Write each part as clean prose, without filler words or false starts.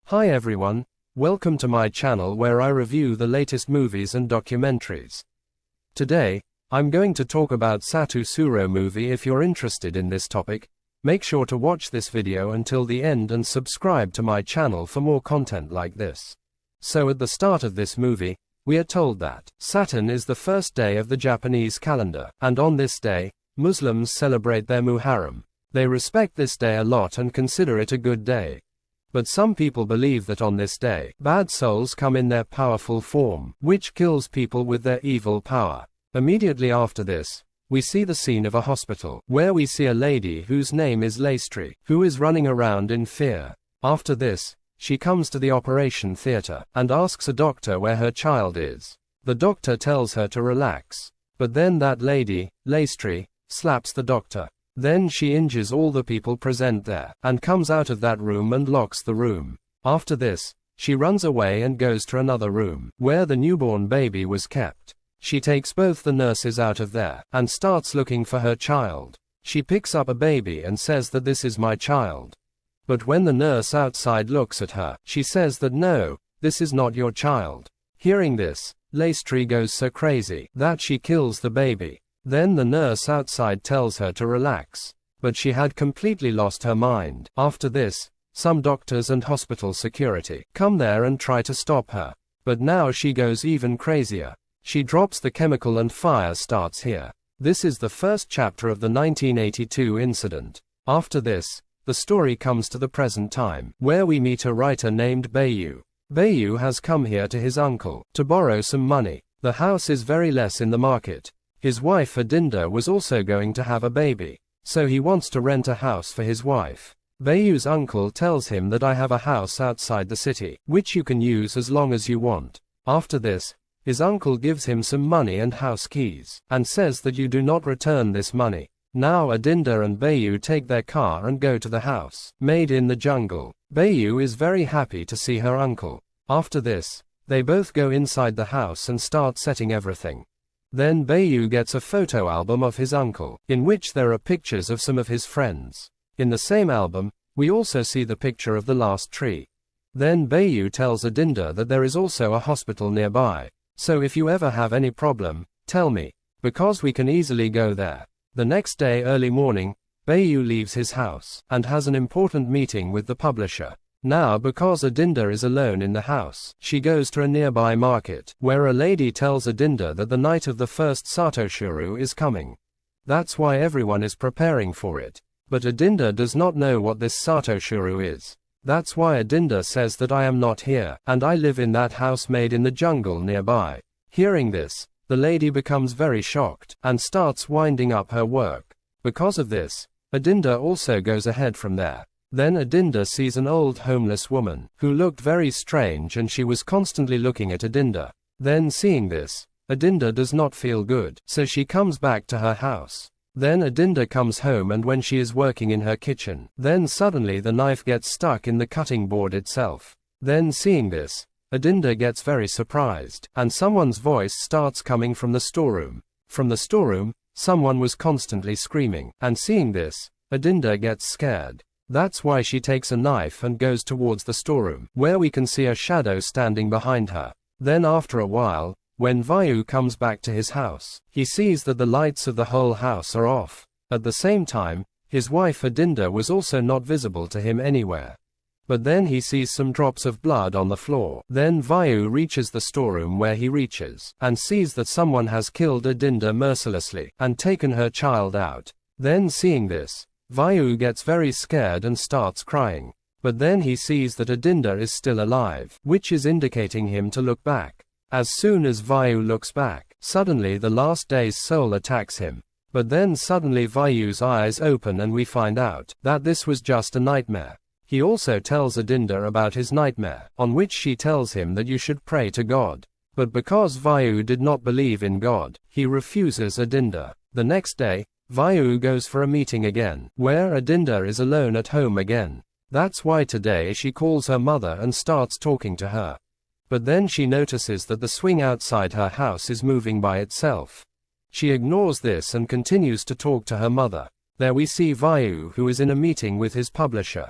Hi everyone, welcome to my channel where I review the latest movies and documentaries. Today, I'm going to talk about Satu Suro movie. If you're interested in this topic, make sure to watch this video until the end and subscribe to my channel for more content like this. So at the start of this movie, we are told that Saturn is the first day of the Japanese calendar, and on this day, Muslims celebrate their Muharram. They respect this day a lot and consider it a good day. But some people believe that on this day, bad souls come in their powerful form, which kills people with their evil power. Immediately after this, we see the scene of a hospital, where we see a lady whose name is Lestri, who is running around in fear. After this, she comes to the operation theater, and asks a doctor where her child is. The doctor tells her to relax. But then that lady, Lestri, slaps the doctor. Then she injures all the people present there, and comes out of that room and locks the room. After this, she runs away and goes to another room, where the newborn baby was kept. She takes both the nurses out of there, and starts looking for her child. She picks up a baby and says that this is my child. But when the nurse outside looks at her, she says that no, this is not your child. Hearing this, Lestri goes so crazy, that she kills the baby. Then the nurse outside tells her to relax. But she had completely lost her mind. After this, some doctors and hospital security come there and try to stop her. But now she goes even crazier. She drops the chemical and fire starts here. This is the first chapter of the 1982 incident. After this, the story comes to the present time, where we meet a writer named Bayu. Bayu has come here to his uncle to borrow some money. The house is very less in the market. His wife Adinda was also going to have a baby, so he wants to rent a house for his wife. Bayu's uncle tells him that I have a house outside the city, which you can use as long as you want. After this, his uncle gives him some money and house keys, and says that you do not return this money. Now Adinda and Bayu take their car and go to the house, made in the jungle. Bayu is very happy to see her uncle. After this, they both go inside the house and start setting everything. Then Bayu gets a photo album of his uncle, in which there are pictures of some of his friends. In the same album, we also see the picture of the last tree. Then Bayu tells Adinda that there is also a hospital nearby. So if you ever have any problem, tell me, because we can easily go there. The next day early morning, Bayu leaves his house, and has an important meeting with the publisher. Now because Adinda is alone in the house, she goes to a nearby market, where a lady tells Adinda that the night of the first Satu Suro is coming. That's why everyone is preparing for it. But Adinda does not know what this Satu Suro is. That's why Adinda says that I am not here, and I live in that house made in the jungle nearby. Hearing this, the lady becomes very shocked, and starts winding up her work. Because of this, Adinda also goes ahead from there. Then Adinda sees an old homeless woman, who looked very strange and she was constantly looking at Adinda. Then seeing this, Adinda does not feel good, so she comes back to her house. Then Adinda comes home, and when she is working in her kitchen, then suddenly the knife gets stuck in the cutting board itself. Then seeing this, Adinda gets very surprised, and someone's voice starts coming from the storeroom. From the storeroom, someone was constantly screaming, and seeing this, Adinda gets scared. That's why she takes a knife and goes towards the storeroom, where we can see a shadow standing behind her. Then after a while, when Vayu comes back to his house, he sees that the lights of the whole house are off. At the same time, his wife Adinda was also not visible to him anywhere. But then he sees some drops of blood on the floor. Then Vayu reaches the storeroom where he reaches, and sees that someone has killed Adinda mercilessly, and taken her child out. Then seeing this, Vayu gets very scared and starts crying. But then he sees that Adinda is still alive, which is indicating him to look back. As soon as Vayu looks back, suddenly the last day's soul attacks him. But then suddenly Vayu's eyes open and we find out that this was just a nightmare. He also tells Adinda about his nightmare, on which she tells him that you should pray to God. But because Vayu did not believe in God, he refuses Adinda. The next day, Vayu goes for a meeting again, where Adinda is alone at home again. That's why today she calls her mother and starts talking to her. But then she notices that the swing outside her house is moving by itself. She ignores this and continues to talk to her mother. There we see Vayu, who is in a meeting with his publisher.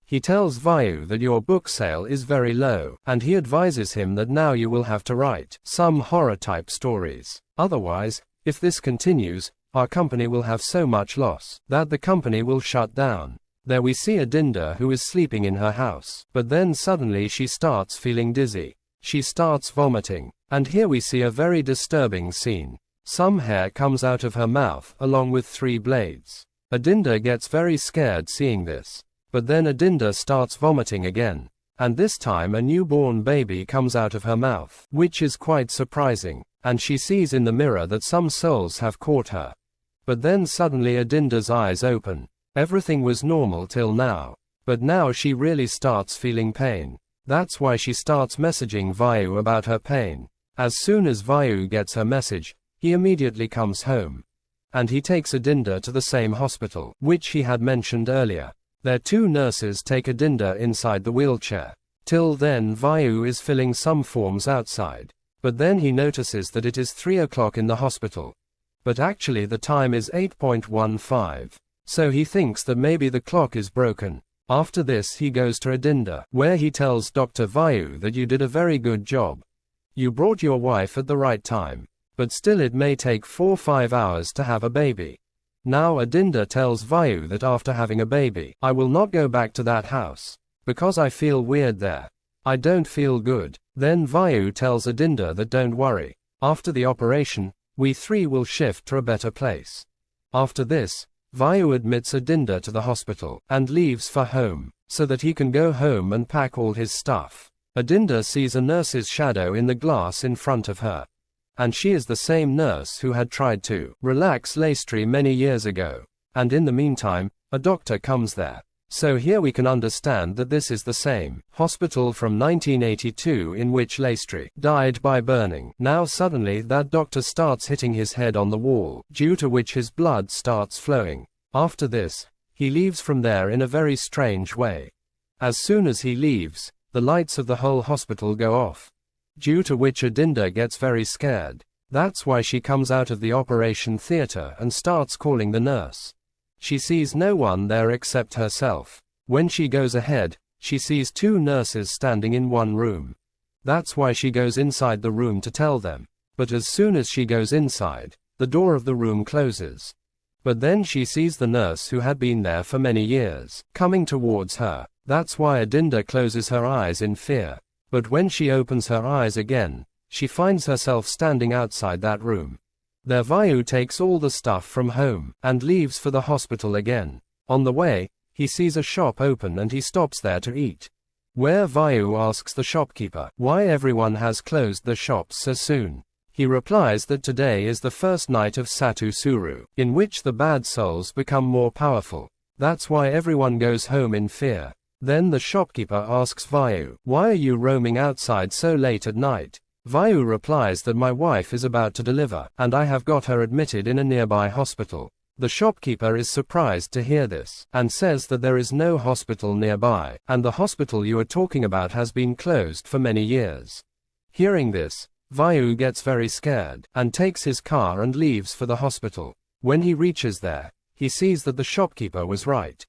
He tells Vayu that your book sale is very low, and he advises him that now you will have to write some horror-type stories. Otherwise, if this continues, our company will have so much loss that the company will shut down. There we see Adinda, who is sleeping in her house, but then suddenly she starts feeling dizzy. She starts vomiting, and here we see a very disturbing scene. Some hair comes out of her mouth along with 3 blades. Adinda gets very scared seeing this. But then Adinda starts vomiting again, and this time a newborn baby comes out of her mouth, which is quite surprising, and she sees in the mirror that some souls have caught her. But then suddenly Adinda's eyes open. Everything was normal till now, but now she really starts feeling pain. That's why she starts messaging Vayu about her pain. As soon as Vayu gets her message, he immediately comes home. And he takes Adinda to the same hospital, which he had mentioned earlier. Their 2 nurses take Adinda inside the wheelchair. Till then Vayu is filling some forms outside. But then he notices that it is 3 o'clock in the hospital. But actually the time is 8:15. So he thinks that maybe the clock is broken. After this he goes to Adinda, where he tells Dr. Vayu that you did a very good job. You brought your wife at the right time. But still it may take 4-5 hours to have a baby. Now Adinda tells Vayu that after having a baby, I will not go back to that house, because I feel weird there. I don't feel good. Then Vayu tells Adinda that don't worry. After the operation, we 3 will shift to a better place. After this, Vayu admits Adinda to the hospital, and leaves for home, so that he can go home and pack all his stuff. Adinda sees a nurse's shadow in the glass in front of her. And she is the same nurse who had tried to relax Lestri many years ago. And in the meantime, a doctor comes there. So here we can understand that this is the same hospital from 1982 in which Lestri died by burning. Now suddenly that doctor starts hitting his head on the wall, due to which his blood starts flowing. After this, he leaves from there in a very strange way. As soon as he leaves, the lights of the whole hospital go off. Due to which Adinda gets very scared. That's why she comes out of the operation theater and starts calling the nurse. She sees no one there except herself. When she goes ahead, she sees 2 nurses standing in one room. That's why she goes inside the room to tell them. But as soon as she goes inside, the door of the room closes. But then she sees the nurse who had been there for many years, coming towards her. That's why Adinda closes her eyes in fear. But when she opens her eyes again, she finds herself standing outside that room. There Vayu takes all the stuff from home, and leaves for the hospital again. On the way, he sees a shop open and he stops there to eat. Where Vayu asks the shopkeeper why everyone has closed the shops so soon. He replies that today is the first night of Satu Suro, in which the bad souls become more powerful. That's why everyone goes home in fear. Then the shopkeeper asks Vayu, why are you roaming outside so late at night? Vayu replies that my wife is about to deliver, and I have got her admitted in a nearby hospital. The shopkeeper is surprised to hear this, and says that there is no hospital nearby, and the hospital you are talking about has been closed for many years. Hearing this, Vayu gets very scared, and takes his car and leaves for the hospital. When he reaches there, he sees that the shopkeeper was right.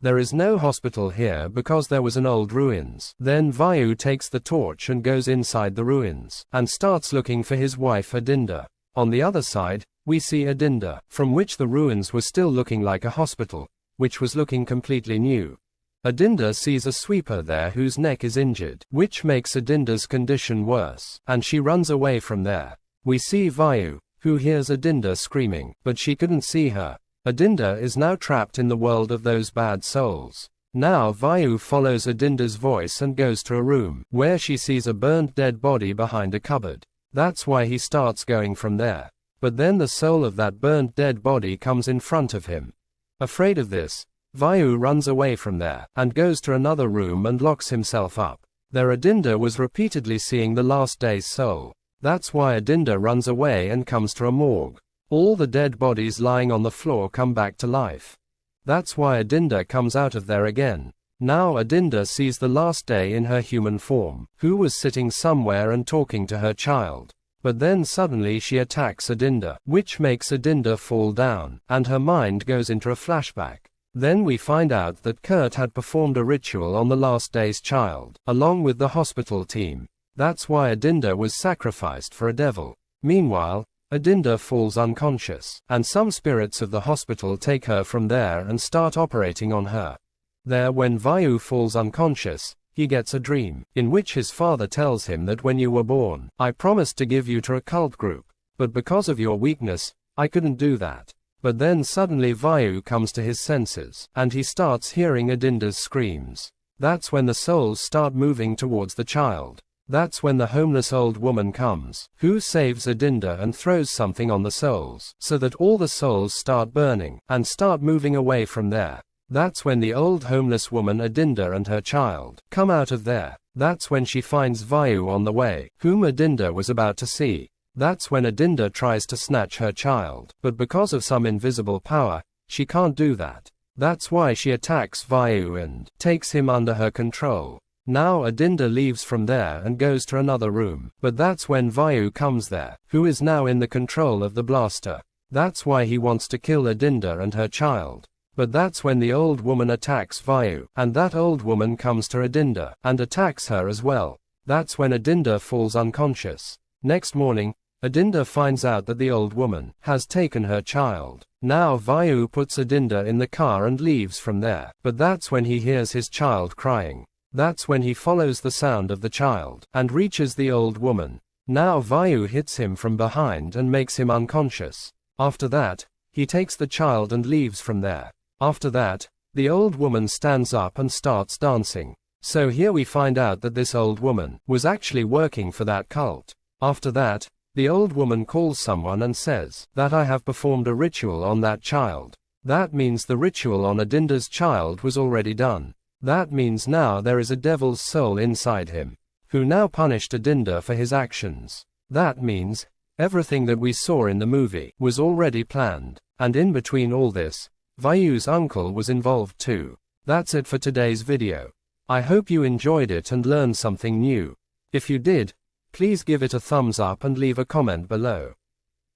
There is no hospital here because there was an old ruins. Then Vayu takes the torch and goes inside the ruins, and starts looking for his wife Adinda. On the other side, we see Adinda, from which the ruins were still looking like a hospital, which was looking completely new. Adinda sees a sweeper there whose neck is injured, which makes Adinda's condition worse, and she runs away from there. We see Vayu, who hears Adinda screaming, but she couldn't see her. Adinda is now trapped in the world of those bad souls. Now Vayu follows Adinda's voice and goes to a room, where she sees a burnt dead body behind a cupboard. That's why he starts going from there. But then the soul of that burnt dead body comes in front of him. Afraid of this, Vayu runs away from there, and goes to another room and locks himself up. There Adinda was repeatedly seeing the last day's soul. That's why Adinda runs away and comes to a morgue. All the dead bodies lying on the floor come back to life. That's why Adinda comes out of there again. Now Adinda sees the last day in her human form, who was sitting somewhere and talking to her child. But then suddenly she attacks Adinda, which makes Adinda fall down, and her mind goes into a flashback. Then we find out that Kurt had performed a ritual on the last day's child, along with the hospital team. That's why Adinda was sacrificed for a devil. Meanwhile, Adinda falls unconscious, and some spirits of the hospital take her from there and start operating on her. There, when Vayu falls unconscious, he gets a dream, in which his father tells him that when you were born, I promised to give you to a cult group, but because of your weakness, I couldn't do that. But then suddenly Vayu comes to his senses, and he starts hearing Adinda's screams. That's when the souls start moving towards the child. That's when the homeless old woman comes, who saves Adinda and throws something on the souls, so that all the souls start burning, and start moving away from there. That's when the old homeless woman Adinda and her child come out of there. That's when she finds Vayu on the way, whom Adinda was about to see. That's when Adinda tries to snatch her child, but because of some invisible power, she can't do that. That's why she attacks Vayu and takes him under her control. Now Adinda leaves from there and goes to another room, but that's when Vayu comes there, who is now in the control of the blaster. That's why he wants to kill Adinda and her child. But that's when the old woman attacks Vayu, and that old woman comes to Adinda, and attacks her as well. That's when Adinda falls unconscious. Next morning, Adinda finds out that the old woman has taken her child. Now Vayu puts Adinda in the car and leaves from there, but that's when he hears his child crying. That's when he follows the sound of the child, and reaches the old woman. Now Vayu hits him from behind and makes him unconscious. After that, he takes the child and leaves from there. After that, the old woman stands up and starts dancing. So here we find out that this old woman was actually working for that cult. After that, the old woman calls someone and says that I have performed a ritual on that child. That means the ritual on Adinda's child was already done. That means now there is a devil's soul inside him, who now punished Adinda for his actions. That means everything that we saw in the movie was already planned, and in between all this, Vayu's uncle was involved too. That's it for today's video. I hope you enjoyed it and learned something new. If you did, please give it a thumbs up and leave a comment below.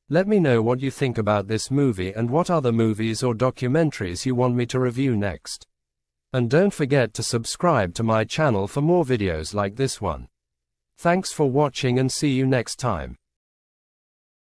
Let me know what you think about this movie and what other movies or documentaries you want me to review next. And don't forget to subscribe to my channel for more videos like this one. Thanks for watching and see you next time.